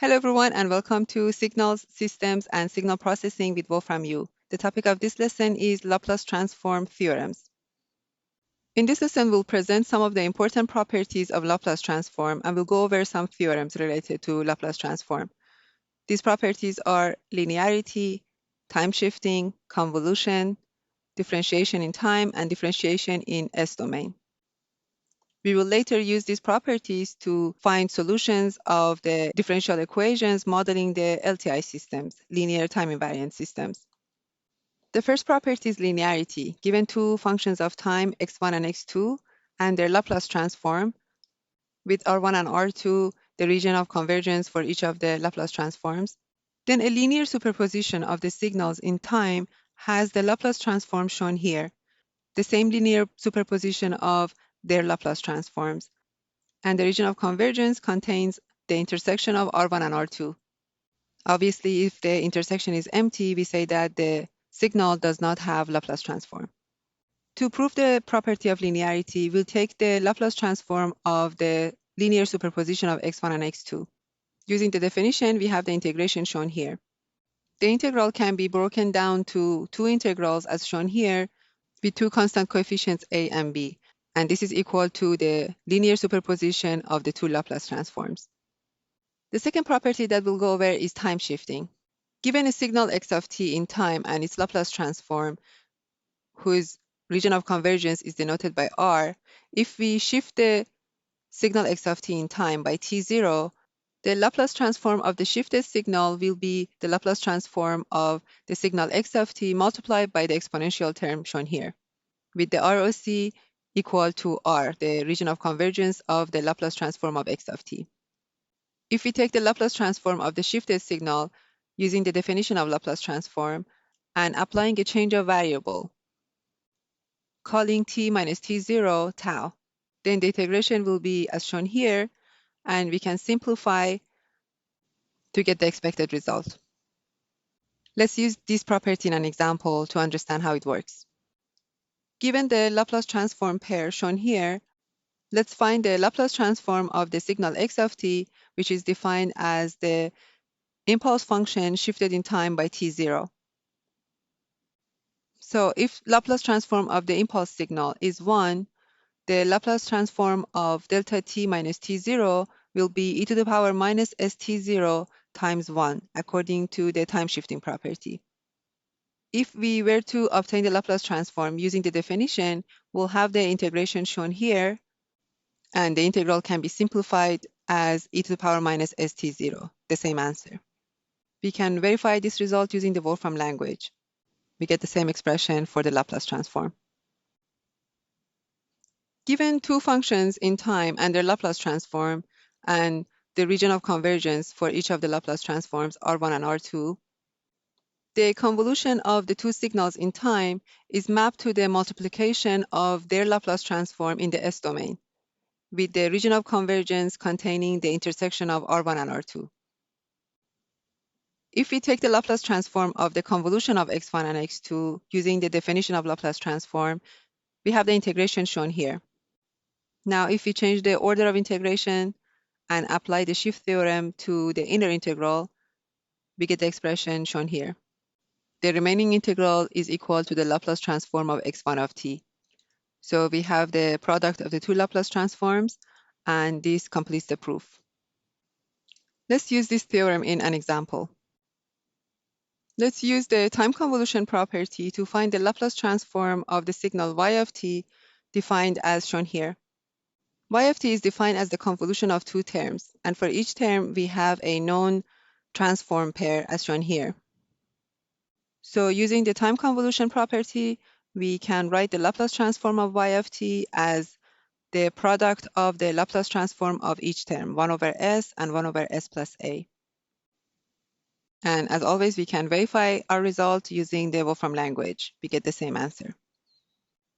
Hello everyone and welcome to Signals, Systems and Signal Processing with Wolfram U. The topic of this lesson is Laplace transform theorems. In this lesson, we'll present some of the important properties of Laplace transform and we'll go over some theorems related to Laplace transform. These properties are linearity, time shifting, convolution, differentiation in time, and differentiation in S-domain. We will later use these properties to find solutions of the differential equations modeling the LTI systems, linear time-invariant systems. The first property is linearity. Given two functions of time, x1 and x2, and their Laplace transform, with R1 and R2, the region of convergence for each of the Laplace transforms, then a linear superposition of the signals in time has the Laplace transform shown here, the same linear superposition of their Laplace transforms. And the region of convergence contains the intersection of R1 and R2. Obviously, if the intersection is empty, we say that the signal does not have Laplace transform. To prove the property of linearity, we'll take the Laplace transform of the linear superposition of x1 and x2. Using the definition, we have the integration shown here. The integral can be broken down to two integrals as shown here with two constant coefficients a and b. And this is equal to the linear superposition of the two Laplace transforms. The second property that we'll go over is time shifting. Given a signal x of t in time and its Laplace transform, whose region of convergence is denoted by r, if we shift the signal x of t in time by t0, the Laplace transform of the shifted signal will be the Laplace transform of the signal x of t multiplied by the exponential term shown here, with the ROC equal to r, the region of convergence of the Laplace transform of x of t. If we take the Laplace transform of the shifted signal using the definition of Laplace transform and applying a change of variable, calling t minus t0 tau, then the integration will be as shown here, and we can simplify to get the expected result. Let's use this property in an example to understand how it works. Given the Laplace transform pair shown here, let's find the Laplace transform of the signal x of t, which is defined as the impulse function shifted in time by t0. So if Laplace transform of the impulse signal is 1, the Laplace transform of delta t minus t0 will be e to the power minus st0 times 1, according to the time shifting property. If we were to obtain the Laplace transform using the definition, we'll have the integration shown here, and the integral can be simplified as e to the power minus st0, the same answer. We can verify this result using the Wolfram language. We get the same expression for the Laplace transform. Given two functions in time and their Laplace transform, and the region of convergence for each of the Laplace transforms, R1 and R2, the convolution of the two signals in time is mapped to the multiplication of their Laplace transform in the S-domain, with the region of convergence containing the intersection of R1 and R2. If we take the Laplace transform of the convolution of x1 and x2 using the definition of Laplace transform, we have the integration shown here. Now, if we change the order of integration and apply the shift theorem to the inner integral, we get the expression shown here. The remaining integral is equal to the Laplace transform of x1 of t. So we have the product of the two Laplace transforms, and this completes the proof. Let's use this theorem in an example. Let's use the time convolution property to find the Laplace transform of the signal y of t, defined as shown here. Y of t is defined as the convolution of two terms, and for each term we have a known transform pair as shown here. So using the time convolution property, we can write the Laplace transform of y of t as the product of the Laplace transform of each term, 1 over s and 1 over s plus a. And as always, we can verify our result using the Wolfram language. We get the same answer.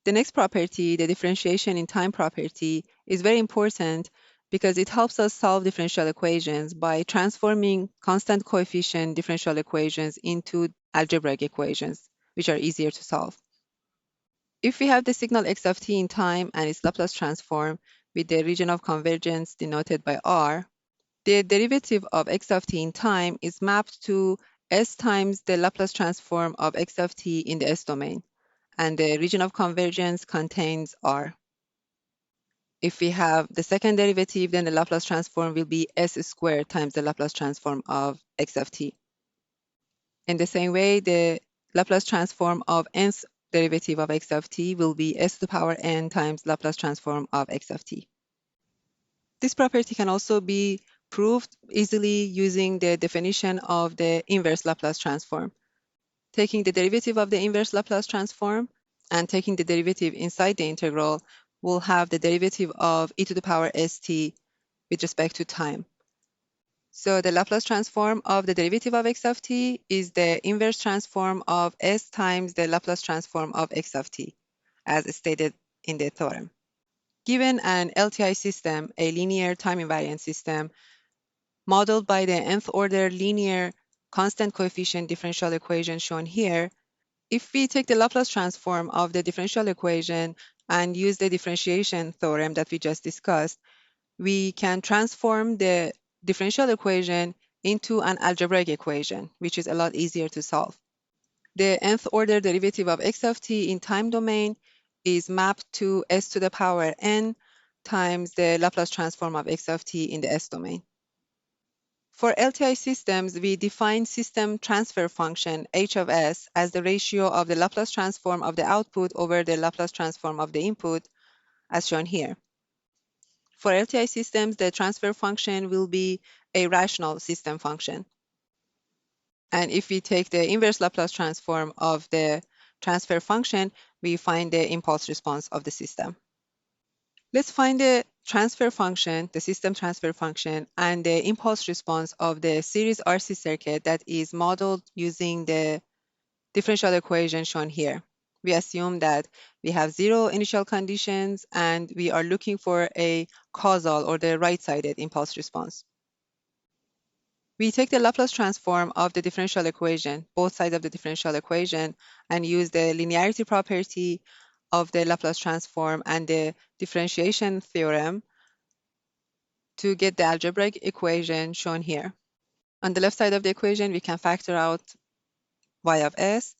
The next property, the differentiation in time property, is very important because it helps us solve differential equations by transforming constant coefficient differential equations into algebraic equations, which are easier to solve. If we have the signal x of t in time and its Laplace transform with the region of convergence denoted by r, The derivative of x of t in time is mapped to s times the Laplace transform of x of t in the S domain, and the region of convergence contains R. If we have the second derivative, then the Laplace transform will be s squared times the Laplace transform of x of t. In the same way, the Laplace transform of nth derivative of x of t will be s to the power n times Laplace transform of x of t. This property can also be proved easily using the definition of the inverse Laplace transform. Taking the derivative of the inverse Laplace transform and taking the derivative inside the integral, we'll have the derivative of e to the power st with respect to time. So the Laplace transform of the derivative of x of t is the inverse transform of s times the Laplace transform of x of t, as stated in the theorem. Given an LTI system, a linear time-invariant system, modeled by the nth order linear constant coefficient differential equation shown here, if we take the Laplace transform of the differential equation and use the differentiation theorem that we just discussed, we can transform the differential equation into an algebraic equation, which is a lot easier to solve. The nth order derivative of x of t in time domain is mapped to s to the power n times the Laplace transform of x of t in the S domain. For LTI systems, we define system transfer function h of s as the ratio of the Laplace transform of the output over the Laplace transform of the input, as shown here. For LTI systems, the transfer function will be a rational system function. And if we take the inverse Laplace transform of the transfer function, we find the impulse response of the system. Let's find the transfer function, the system transfer function, and the impulse response of the series RC circuit that is modeled using the differential equation shown here. We assume that we have zero initial conditions and we are looking for a causal or the right-sided impulse response. We take the Laplace transform of the differential equation, both sides of the differential equation, and use the linearity property of the Laplace transform and the differentiation theorem to get the algebraic equation shown here. On the left side of the equation, we can factor out y of s,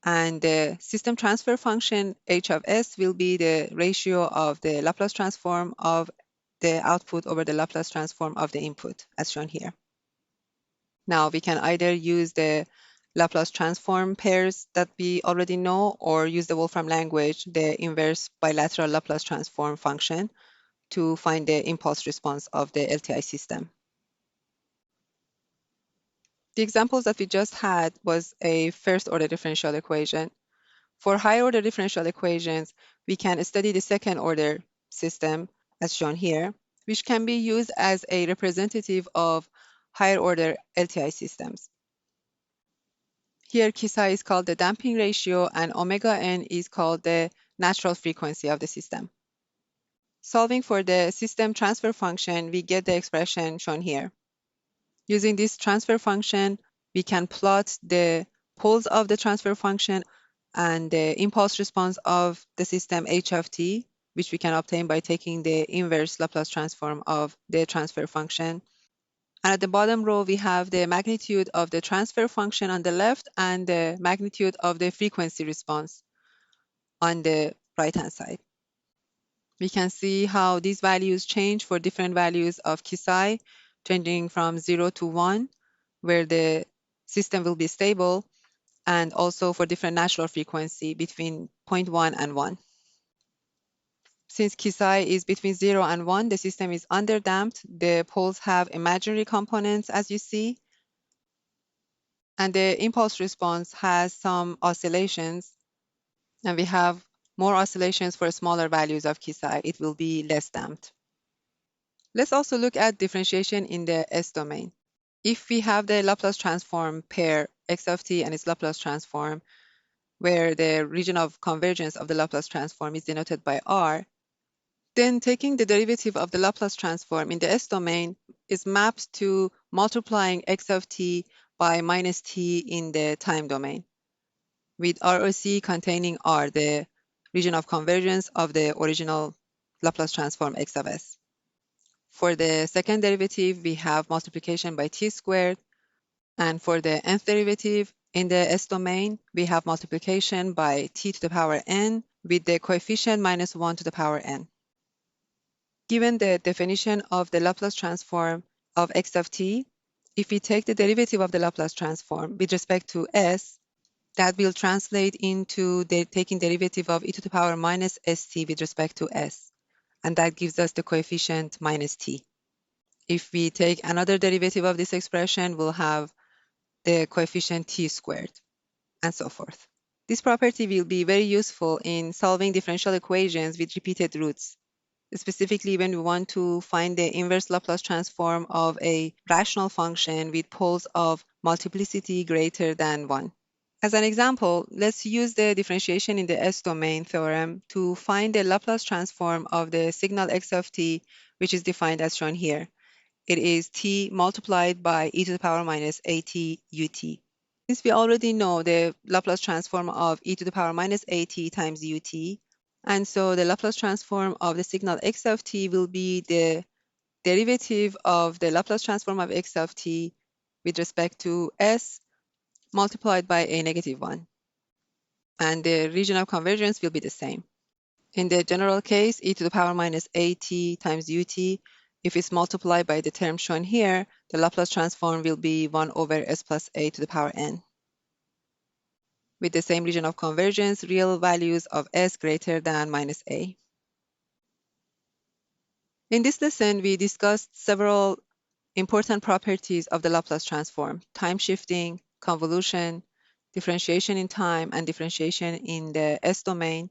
and the system transfer function h of s will be the ratio of the Laplace transform of the output over the Laplace transform of the input, as shown here. Now, we can either use the Laplace transform pairs that we already know or use the Wolfram language, the inverse bilateral Laplace transform function, to find the impulse response of the LTI system. The examples that we just had was a first-order differential equation. For higher-order differential equations, we can study the second-order system, as shown here, which can be used as a representative of higher-order LTI systems. Here, psi is called the damping ratio, and omega n is called the natural frequency of the system. Solving for the system transfer function, we get the expression shown here. Using this transfer function, we can plot the poles of the transfer function and the impulse response of the system h of t, which we can obtain by taking the inverse Laplace transform of the transfer function. And at the bottom row, we have the magnitude of the transfer function on the left and the magnitude of the frequency response on the right-hand side. We can see how these values change for different values of psi, changing from 0 to 1, where the system will be stable, and also for different natural frequency between 0.1 and 1. Since psi is between 0 and 1, the system is underdamped. The poles have imaginary components, as you see. And the impulse response has some oscillations. And we have more oscillations for smaller values of psi. It will be less damped. Let's also look at differentiation in the S domain. If we have the Laplace transform pair x of t and its Laplace transform, where the region of convergence of the Laplace transform is denoted by R, then taking the derivative of the Laplace transform in the S domain is mapped to multiplying x of t by minus t in the time domain, with ROC containing R, the region of convergence of the original Laplace transform x of s. For the second derivative, we have multiplication by t squared. And for the nth derivative, in the s domain, we have multiplication by t to the power n with the coefficient minus 1 to the power n. Given the definition of the Laplace transform of x of t, if we take the derivative of the Laplace transform with respect to s, that will translate into taking derivative of e to the power minus st with respect to s, and that gives us the coefficient minus t. If we take another derivative of this expression, we'll have the coefficient t squared, and so forth. This property will be very useful in solving differential equations with repeated roots, specifically when we want to find the inverse Laplace transform of a rational function with poles of multiplicity greater than 1. As an example, let's use the differentiation in the S-domain theorem to find the Laplace transform of the signal x of t, which is defined as shown here. It is t multiplied by e to the power minus at ut. Since we already know the Laplace transform of e to the power minus at times ut, and so the Laplace transform of the signal x of t will be the derivative of the Laplace transform of x of t with respect to s multiplied by a negative 1. And the region of convergence will be the same. In the general case, e to the power minus at times ut, if it's multiplied by the term shown here, the Laplace transform will be 1 over s plus a to the power n. With the same region of convergence, real values of s greater than minus a. In this lesson, we discussed several important properties of the Laplace transform: time shifting, convolution, differentiation in time, and differentiation in the S domain.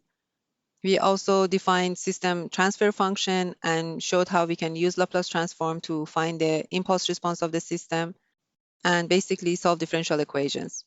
We also defined system transfer function and showed how we can use Laplace transform to find the impulse response of the system and basically solve differential equations.